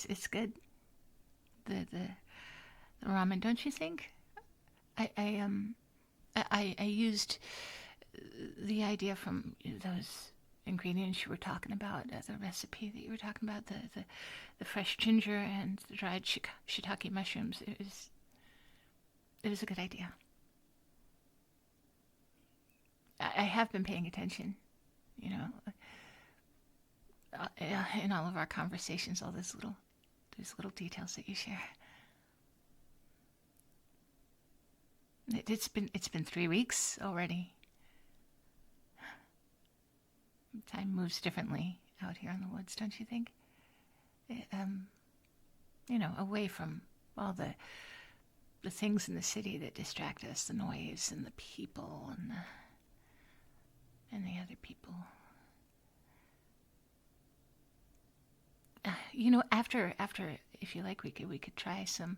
it's good. The ramen, don't you think? I used the idea from those ingredients you were talking about, the recipe that you were talking about, the fresh ginger and the dried shiitake mushrooms. It was a good idea. I have been paying attention, you know, in all of our conversations, all these little details that you share. It's been 3 weeks already. Time moves differently out here in the woods, don't you think? Away from all the things in the city that distract us, the noise and the people and the other people. After, if you like, we could try some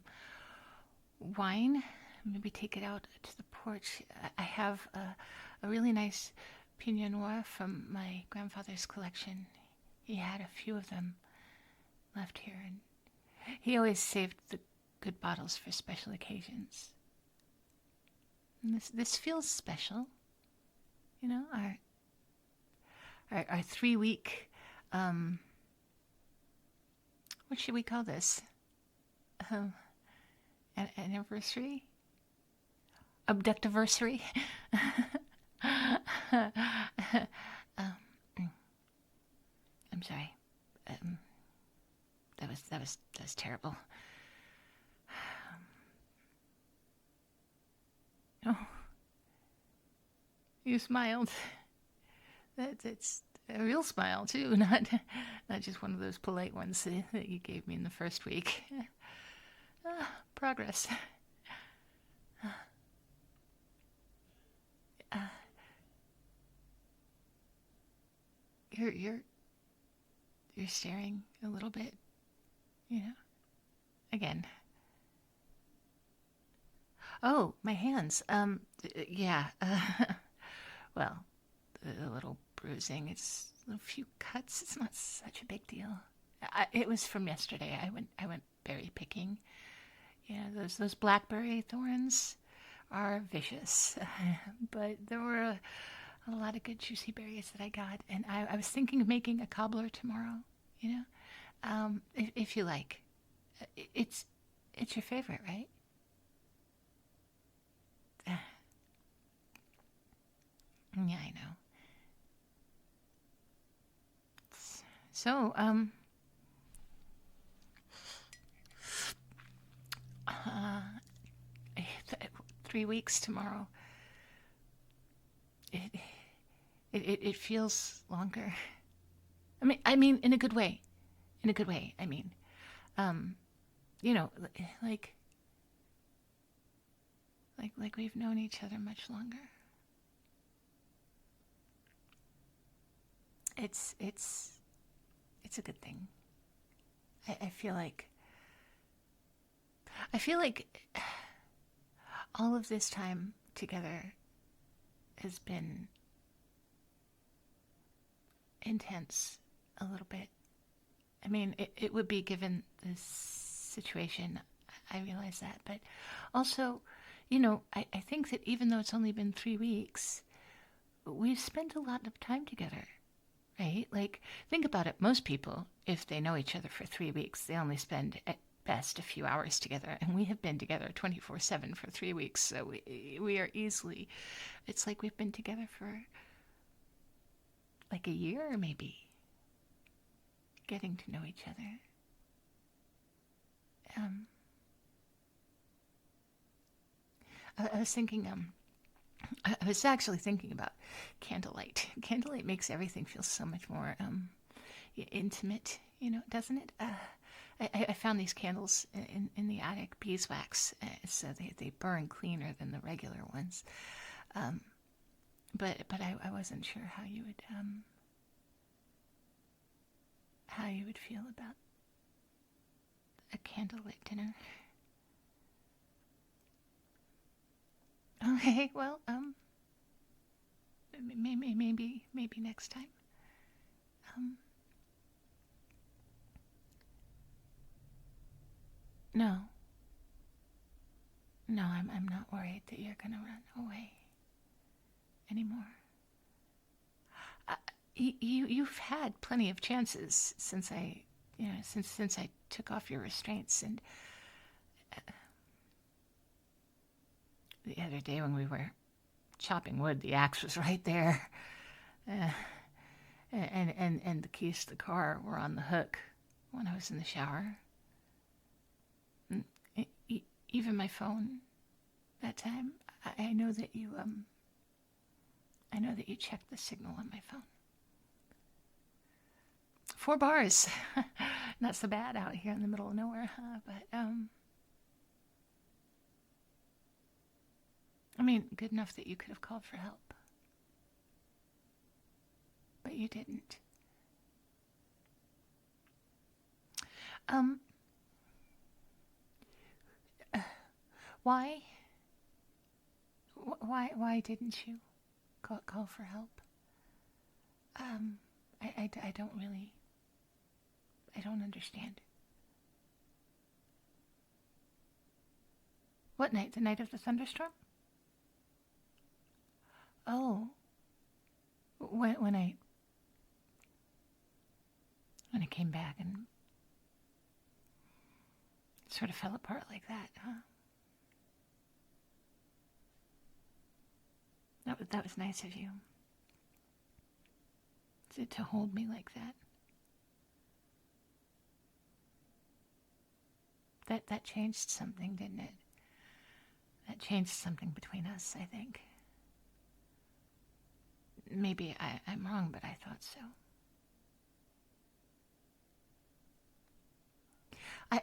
wine. Maybe take it out to the porch. I have a really nice Pinot Noir from my grandfather's collection. He had a few of them left here, and he always saved the good bottles for special occasions. And this feels special, our 3-week, what should we call this? Anniversary? Abductiversary? I'm sorry. That was terrible. Oh, you smiled. That's a real smile too, not just one of those polite ones that you gave me in the first week. Progress. You're staring a little bit, again. Oh, my hands. Yeah. Well, a little bruising. It's a few cuts. It's not such a big deal. It was from yesterday. I went berry picking. Those blackberry thorns are vicious. But there were a lot of good juicy berries that I got, and I was thinking of making a cobbler tomorrow. If you like. It's your favorite, right? Yeah, I know. So, 3 weeks tomorrow. It feels longer. I mean, in a good way. In a good way. I mean, like we've known each other much longer. It's a good thing. I feel like all of this time together has been intense a little bit. I mean, it would be given this situation, I realize that. But also, I think that even though it's only been 3 weeks, we've spent a lot of time together, right? Like, think about it. Most people, if they know each other for 3 weeks, they only spend at best a few hours together. And we have been together 24/7 for 3 weeks. So we are easily, it's like we've been together for like a year maybe, getting to know each other. I was thinking, I was actually thinking about candlelight. Candlelight makes everything feel so much more intimate, doesn't it? I found these candles in the attic, beeswax, so they burn cleaner than the regular ones. But I wasn't sure how you would feel about a candlelit dinner. Okay, well, maybe next time. No. No, I'm not worried that you're going to run away anymore. You've had plenty of chances since since I took off your restraints, and the other day when we were chopping wood, the axe was right there, and the keys to the car were on the hook when I was in the shower. And even my phone that time, I know that you checked the signal on my phone. 4 bars. Not so bad out here in the middle of nowhere, huh? But, I mean, good enough that you could have called for help. But you didn't. Why? Why didn't you call for help? I don't really... I don't understand. What night? The night of the thunderstorm? Oh. When I came back and it sort of fell apart like that, huh? That was nice of you. To hold me like that. That changed something, didn't it? That changed something between us, I think. Maybe I'm wrong, but I thought so.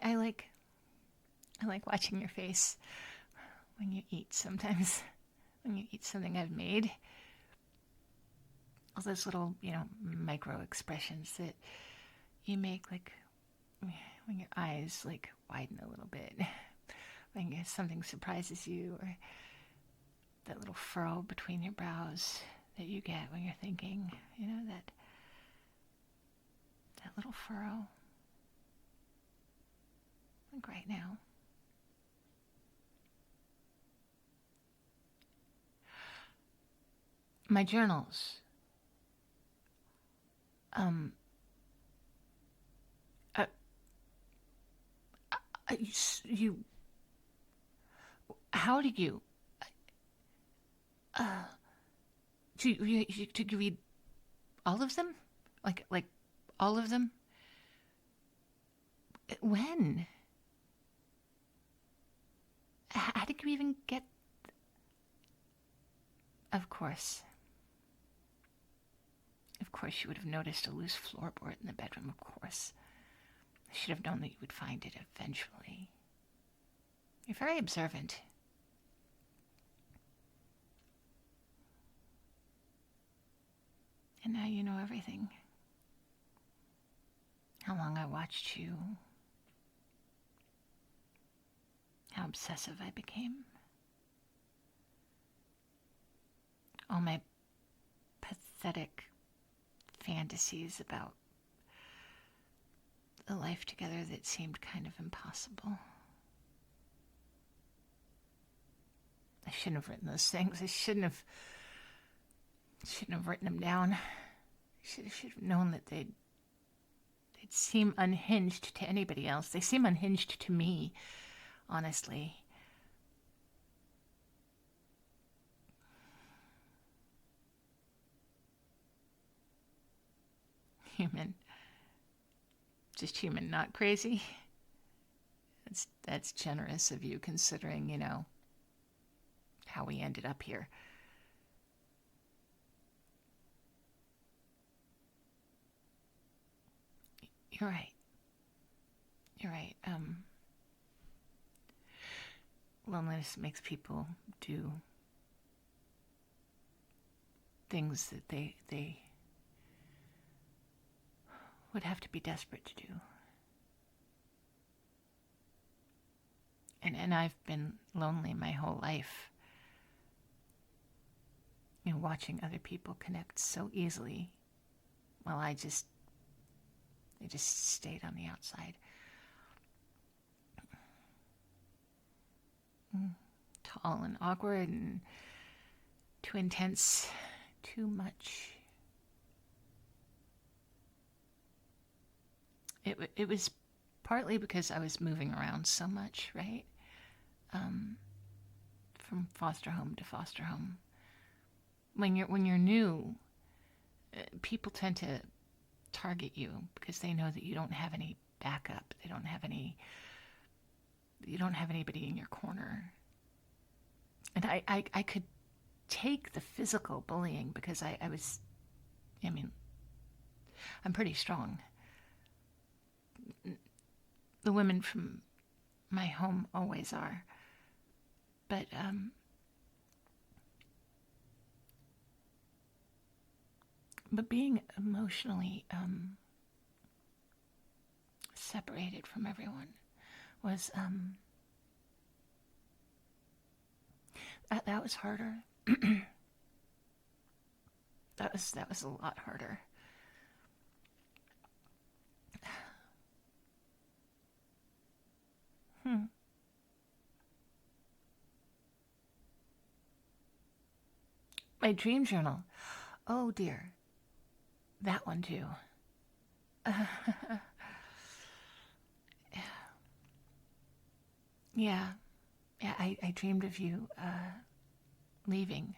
I like watching your face when you eat sometimes. When you eat something I've made. All those little, micro expressions that you make, like when your eyes like widen a little bit, when something surprises you, or that little furrow between your brows that you get when you're thinking, that little furrow. Like right now. My journals. How did you, did you read all of them? Like all of them? When? How did you even get... Of course. Of course you would have noticed a loose floorboard in the bedroom, of course. I should have known that you would find it eventually. You're very observant. And now you know everything. How long I watched you. How obsessive I became. All my pathetic fantasies about a life together that seemed kind of impossible. I shouldn't have written those things. I shouldn't have written them down. I should have known that they'd seem unhinged to anybody else. They seem unhinged to me, honestly. Human. Just human, not crazy. That's generous of you, considering, how we ended up here. You're right. Loneliness makes people do things that they would have to be desperate to do. And I've been lonely my whole life. Watching other people connect so easily while I just stayed on the outside. tall and awkward and too intense, too much. It was partly because I was moving around so much, right? From foster home to foster home. When you're new, people tend to target you because they know that you don't have any backup. You don't have anybody in your corner. And I could take the physical bullying because I'm pretty strong. The women from my home always are. But being emotionally separated from everyone was that was harder. that was a lot harder. My dream journal. Oh dear. That one too. Yeah. I dreamed of you leaving.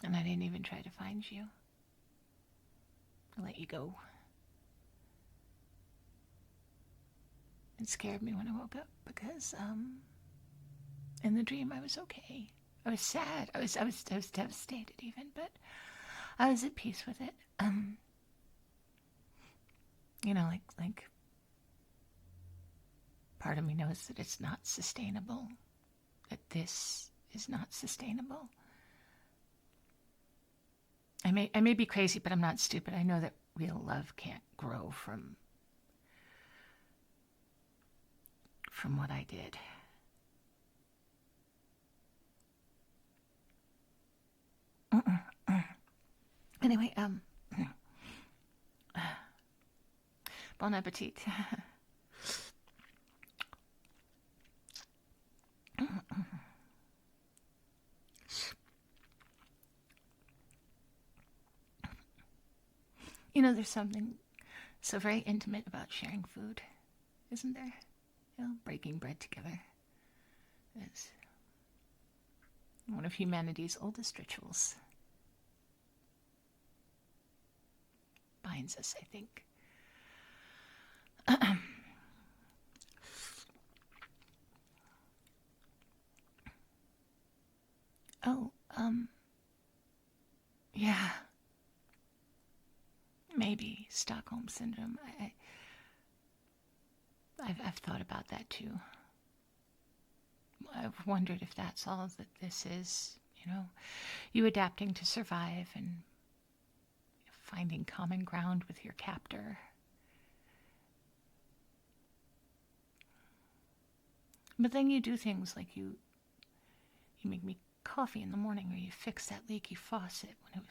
And I didn't even try to find you. I let you go. It scared me when I woke up because in the dream I was okay. I was sad. I was devastated even, but I was at peace with it. Like part of me knows that it's not sustainable. That this is not sustainable. I may be crazy, but I'm not stupid. I know that real love can't grow from what I did. Anyway, bon appetit. There's something so very intimate about sharing food, isn't there? Breaking bread together is one of humanity's oldest rituals. Binds us, I think. Oh, yeah. Maybe Stockholm Syndrome. I've thought about that too. I've wondered if that's all that this is, you adapting to survive and finding common ground with your captor. But then you do things like you make me coffee in the morning, or you fix that leaky faucet when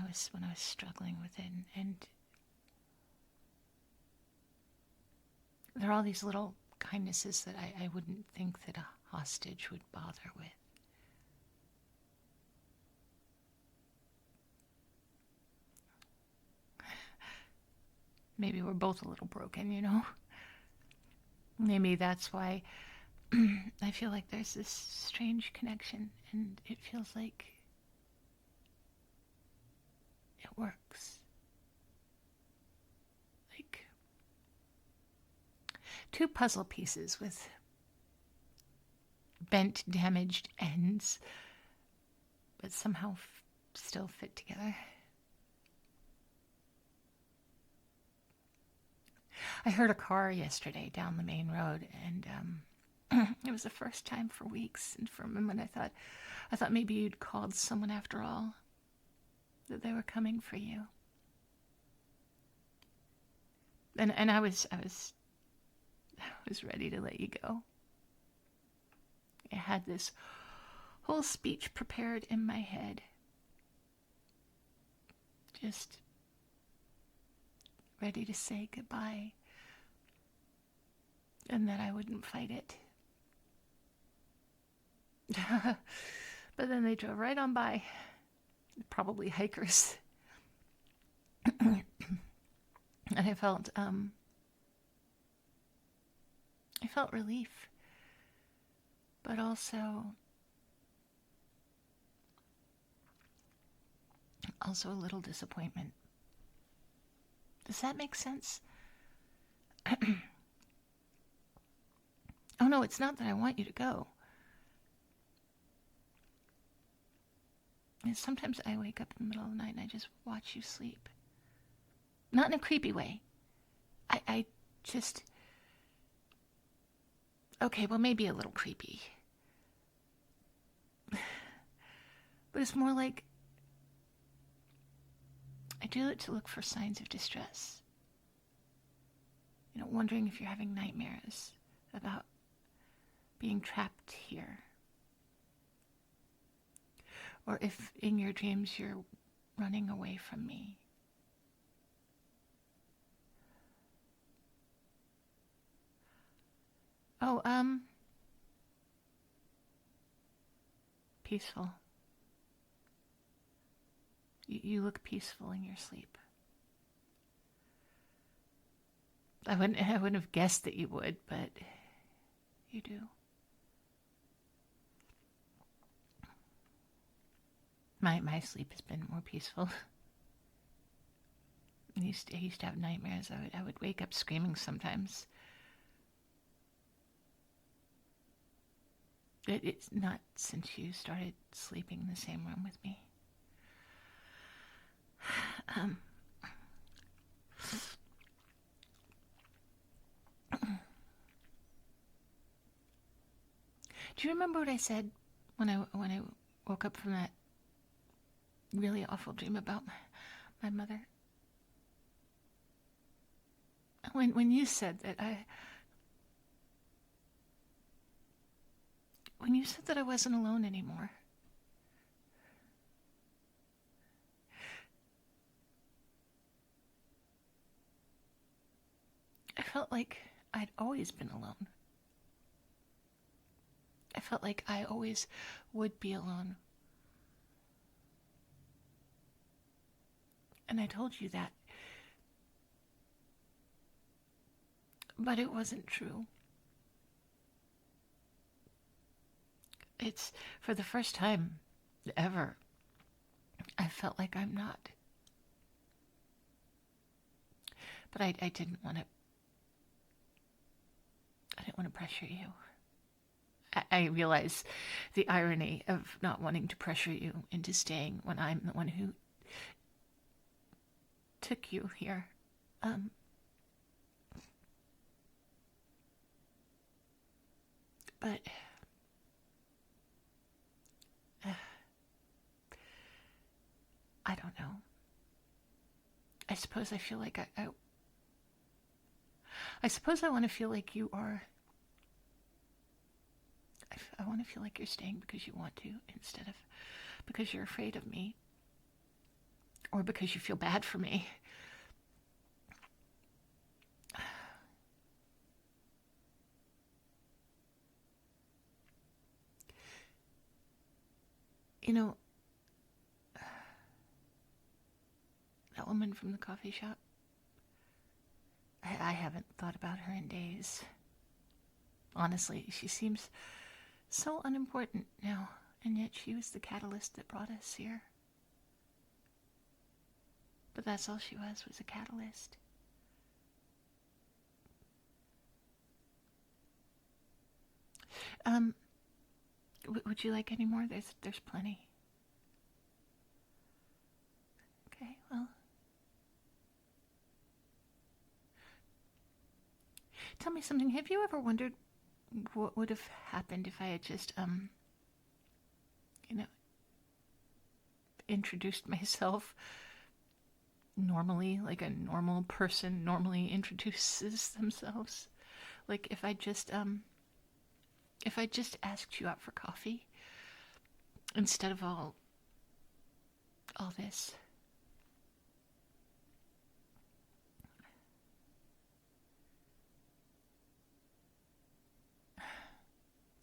I was struggling with it, and there are all these little kindnesses that I wouldn't think that a hostage would bother with. Maybe we're both a little broken, Maybe that's why I feel like there's this strange connection, and it feels like it works. Like two puzzle pieces with bent, damaged ends, but somehow still fit together. I heard a car yesterday down the main road, and it was the first time for weeks, and for a moment I thought maybe you'd called someone after all, that they were coming for you. And I was ready to let you go. I had this whole speech prepared in my head, just ready to say goodbye, and that I wouldn't fight it But then they drove right on by, probably hikers. And I felt relief, but also a little disappointment. Does that make sense? Oh no, it's not that I want you to go. And sometimes I wake up in the middle of the night and I just watch you sleep. Not in a creepy way. I just... Okay, well, maybe a little creepy. But it's more like I do it to look for signs of distress. Wondering if you're having nightmares about being trapped here. Or if in your dreams you're running away from me. Oh, peaceful. You look peaceful in your sleep. I wouldn't have guessed that you would, but you do. My sleep has been more peaceful. I used to have nightmares. I would wake up screaming sometimes. It's not since you started sleeping in the same room with me. Do you remember what I said when I woke up from that really awful dream about my mother? When you said that when you said that I wasn't alone anymore. I felt like I'd always been alone. I felt like I always would be alone. And I told you that. But it wasn't true. It's for the first time ever, I felt like I'm not. But I didn't want to pressure you. I realize the irony of not wanting to pressure you into staying when I'm the one who took you here. But I don't know. I suppose I feel like I suppose I want to feel like you are. I want to feel like you're staying because you want to, instead of because you're afraid of me, or because you feel bad for me. That woman from the coffee shop, I haven't thought about her in days. Honestly, she seems so unimportant now, and yet she was the catalyst that brought us here. But that's all she was a catalyst. Would you like any more? There's plenty. Okay, well. Tell me something. Have you ever wondered what would have happened if I had just, introduced myself normally, like a normal person normally introduces themselves? Like if I just asked you out for coffee instead of all this.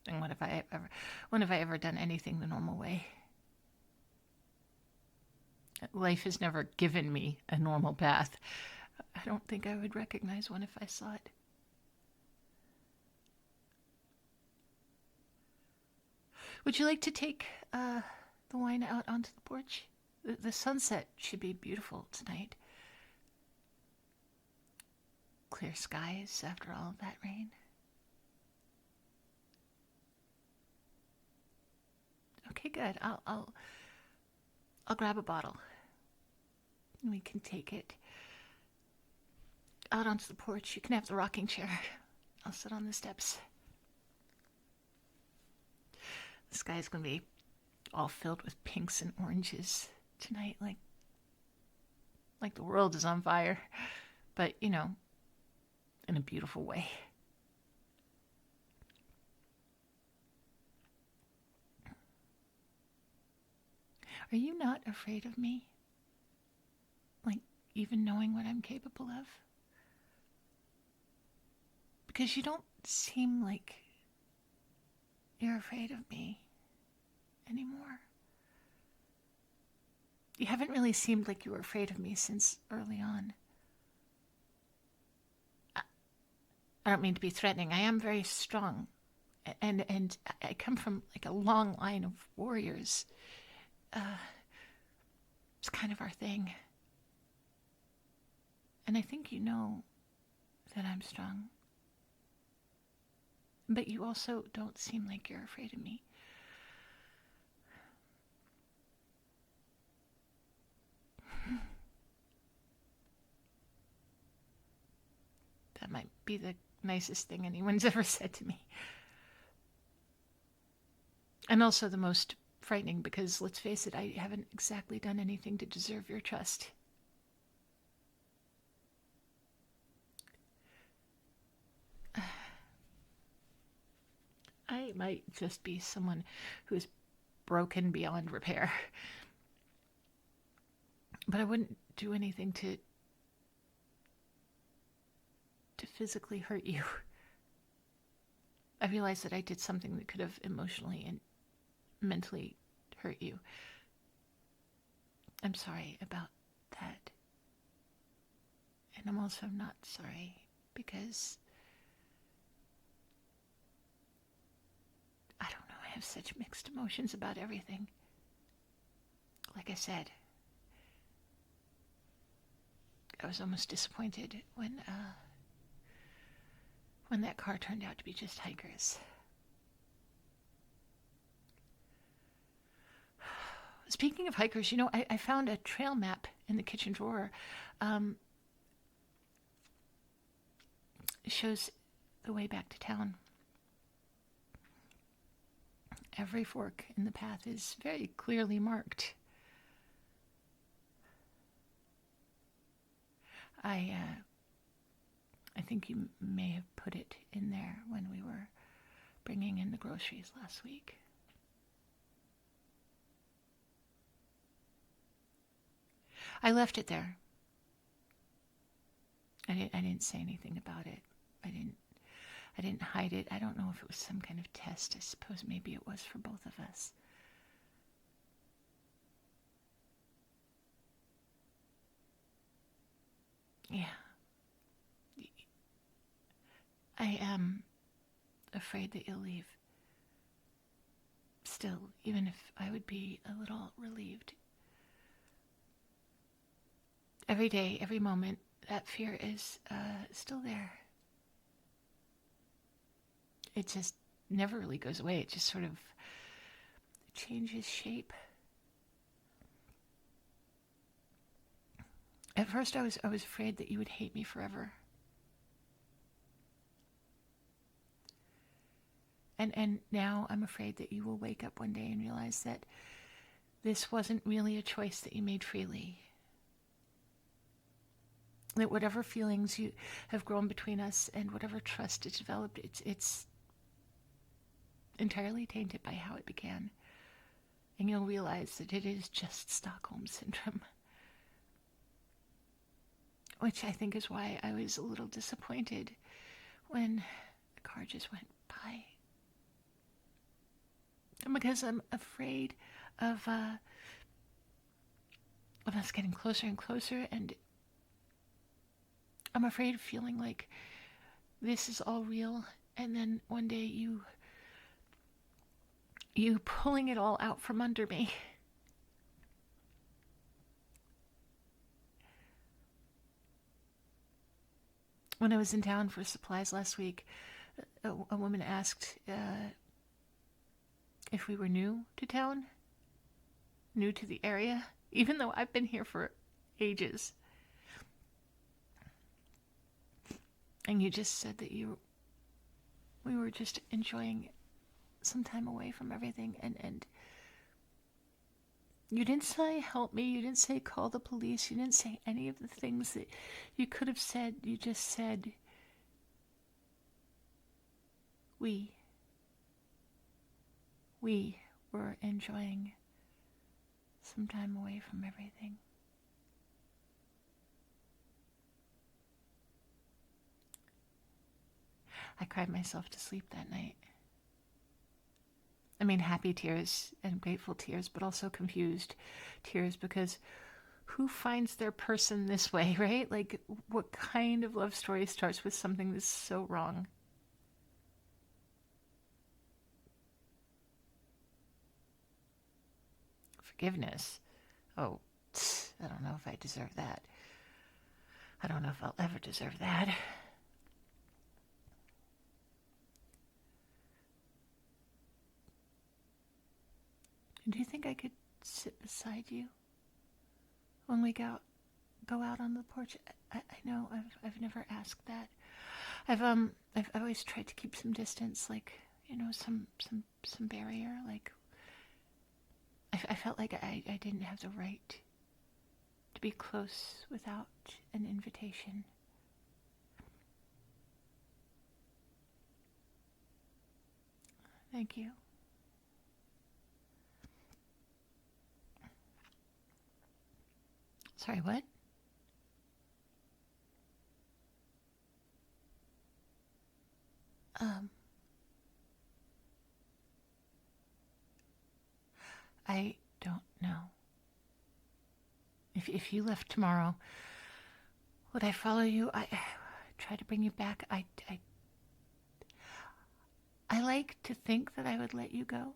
And when have I ever done anything the normal way? Life has never given me a normal path. I don't think I would recognize one if I saw it. Would you like to take the wine out onto the porch? The sunset should be beautiful tonight. Clear skies after all of that rain. Okay, good. I'll grab a bottle. We can take it out onto the porch. You can have the rocking chair. I'll sit on the steps. The sky's going to be all filled with pinks and oranges tonight, like the world is on fire, but in a beautiful way. Are you not afraid of me? Like, even knowing what I'm capable of? Because you don't seem like you're afraid of me anymore. You haven't really seemed like you were afraid of me since early on. I don't mean to be threatening. I am very strong. And I come from like a long line of warriors. It's kind of our thing. And I think you know that I'm strong. But you also don't seem like you're afraid of me. That might be the nicest thing anyone's ever said to me. And also the most frightening because, let's face it, I haven't exactly done anything to deserve your trust. I might just be someone who's broken beyond repair. But I wouldn't do anything to physically hurt you. I realized that I did something that could have emotionally and mentally hurt you. I'm sorry about that. And I'm also not sorry because I don't know, I have such mixed emotions about everything. Like I said, I was almost disappointed when that car turned out to be just hikers. Speaking of hikers, I found a trail map in the kitchen drawer. It shows the way back to town. Every fork in the path is very clearly marked. I think you may have put it in there when we were bringing in the groceries last week. I left it there. I didn't say anything about it. I didn't hide it. I don't know if it was some kind of test. I suppose maybe it was for both of us. Yeah. I am afraid that you'll leave. Still, even if I would be a little relieved. Every day, every moment, that fear is still there. It just never really goes away. It just sort of changes shape. At first, I was afraid that you would hate me forever. And now I'm afraid that you will wake up one day and realize that this wasn't really a choice that you made freely. That whatever feelings you have grown between us and whatever trust is developed, it's entirely tainted by how it began. And you'll realize that it is just Stockholm Syndrome. Which I think is why I was a little disappointed when the car just went by. because I'm afraid of us getting closer and closer, and I'm afraid of feeling like this is all real, and then one day you pulling it all out from under me. When I was in town for supplies last week, a woman asked if we were new to town, new to the area, even though I've been here for ages. And you just said that we were just enjoying some time away from everything, and you didn't say help me, you didn't say call the police, you didn't say any of the things that you could have said. You just said we were enjoying some time away from everything. I cried myself to sleep that night. I mean, happy tears and grateful tears, but also confused tears, because who finds their person this way, right? Like, what kind of love story starts with something that's so wrong? Forgiveness. Oh, I don't know if I deserve that. I don't know if I'll ever deserve that. Do you think I could sit beside you when we go out on the porch? I know I've never asked that. I've always tried to keep some distance, like, some barrier. Like, I felt like I didn't have the right to be close without an invitation. Thank you. Sorry, what? I don't know. If you left tomorrow, would I follow you? I try to bring you back. I like to think that I would let you go.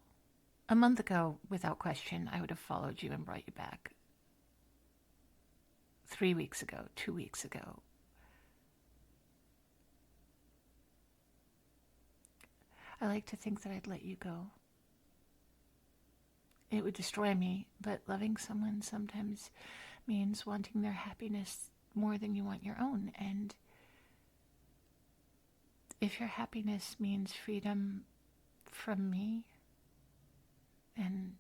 A month ago, without question, I would have followed you and brought you back. 3 weeks ago, 2 weeks ago. I like to think that I'd let you go. It would destroy me, but loving someone sometimes means wanting their happiness more than you want your own. And if your happiness means freedom from me, then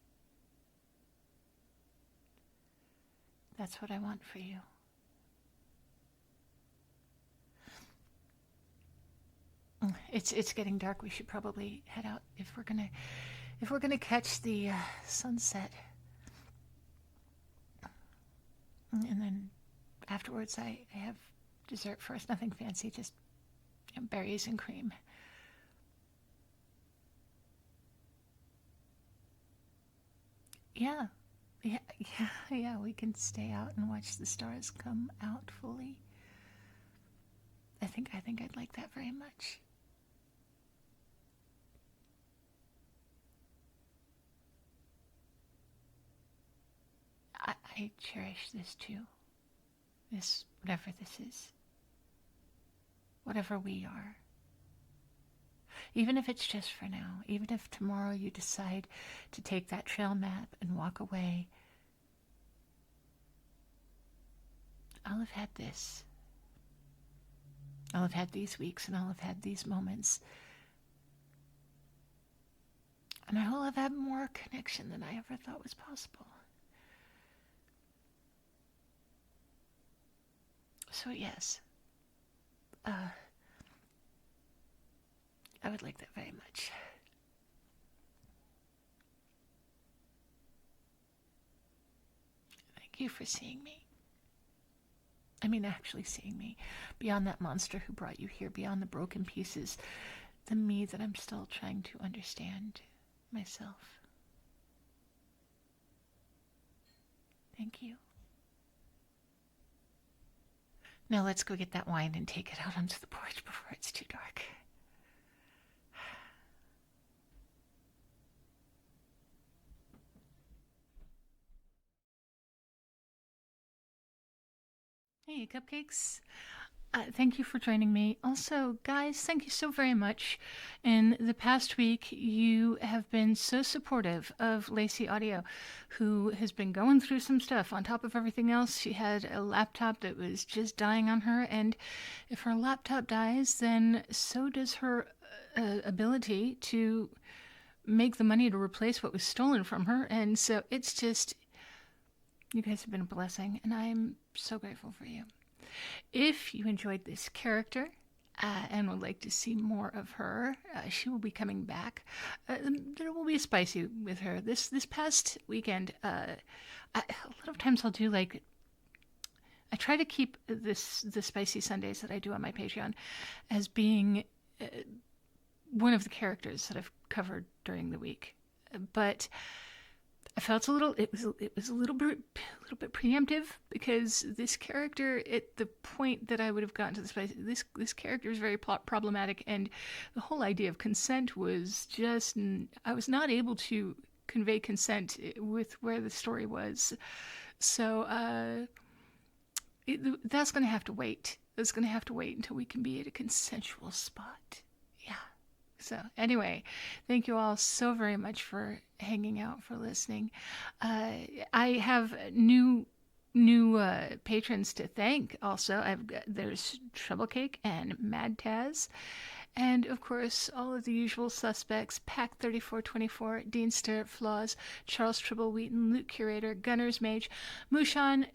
that's what I want for you. It's getting dark. We should probably head out if we're gonna catch the sunset. And then afterwards, I have dessert for us. Nothing fancy, just berries and cream. Yeah, yeah. We can stay out and watch the stars come out fully. I think I'd like that very much. I cherish this too. This, whatever this is. Whatever we are. Even if it's just for now. Even if tomorrow you decide to take that trail map and walk away. I'll have had this. I'll have had these weeks, and I'll have had these moments. And I will have had more connection than I ever thought was possible. So yes, I would like that very much. Thank you for seeing me. I mean, actually seeing me. Beyond that monster who brought you here, beyond the broken pieces, the me that I'm still trying to understand. myself. Thank you. Now let's go get that wine and take it out onto the porch before it's too dark. Hey, cupcakes. Thank you for joining me. Also, guys, thank you so very much. In the past week, you have been so supportive of Lacey Audio, who has been going through some stuff. On top of everything else, she had a laptop that was just dying on her, and if her laptop dies, then so does her ability to make the money to replace what was stolen from her. And so it's just, you guys have been a blessing, and I'm so grateful for you. If you enjoyed this character and would like to see more of her, she will be coming back. There will be a spicy with her. This past weekend, a lot of times I'll do like, I try to keep the spicy Sundays that I do on my Patreon as being one of the characters that I've covered during the week. But I felt it was a little bit preemptive, because this character, at the point that I would have gotten to this place, this character is very problematic, and the whole idea of consent was just, I was not able to convey consent with where the story was. So that's going to have to wait. That's going to have to wait until we can be at a consensual spot. Yeah. So anyway, thank you all so very much for hanging out, for listening. I have new patrons to thank. Also, there's Trouble Cake and Mad Taz, and of course all of the usual suspects: Pack 3424, Deanster, Flaws, Charles Tribble Wheaton, Luke Curator, Gunner's Mage, Mushan,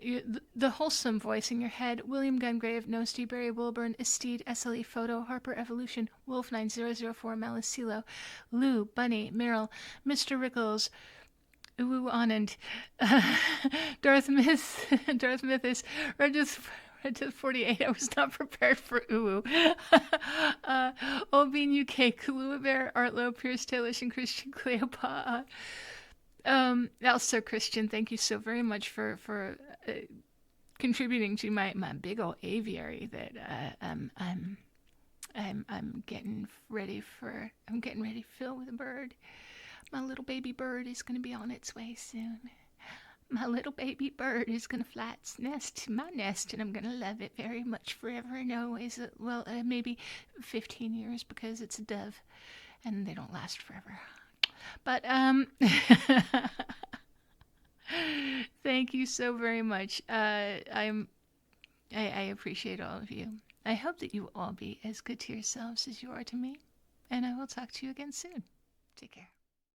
the wholesome voice in your head, William Gungrave, Nosti, Barry Wilburn, Esteed, SLE Photo, Harper Evolution, Wolf 9004, Malicilo, Lou, Bunny, Meryl, Mr. Rickles, Uwu Anand, Darth Mythis, Regis 48. I was not prepared for Uwu. Olbean UK, Kalua Bear, Artlo, Pierce Tailish, and Christian Cleopa. Also, Christian, thank you so very much for contributing to my big old aviary that I'm getting ready to fill with a bird. My little baby bird is going to be on its way soon. My little baby bird is going to fly its nest to my nest, and I'm going to love it very much forever and always. Well, maybe 15 years, because it's a dove, and they don't last forever. But, thank you so very much. I appreciate all of you. I hope that you will all be as good to yourselves as you are to me, and I will talk to you again soon. Take care.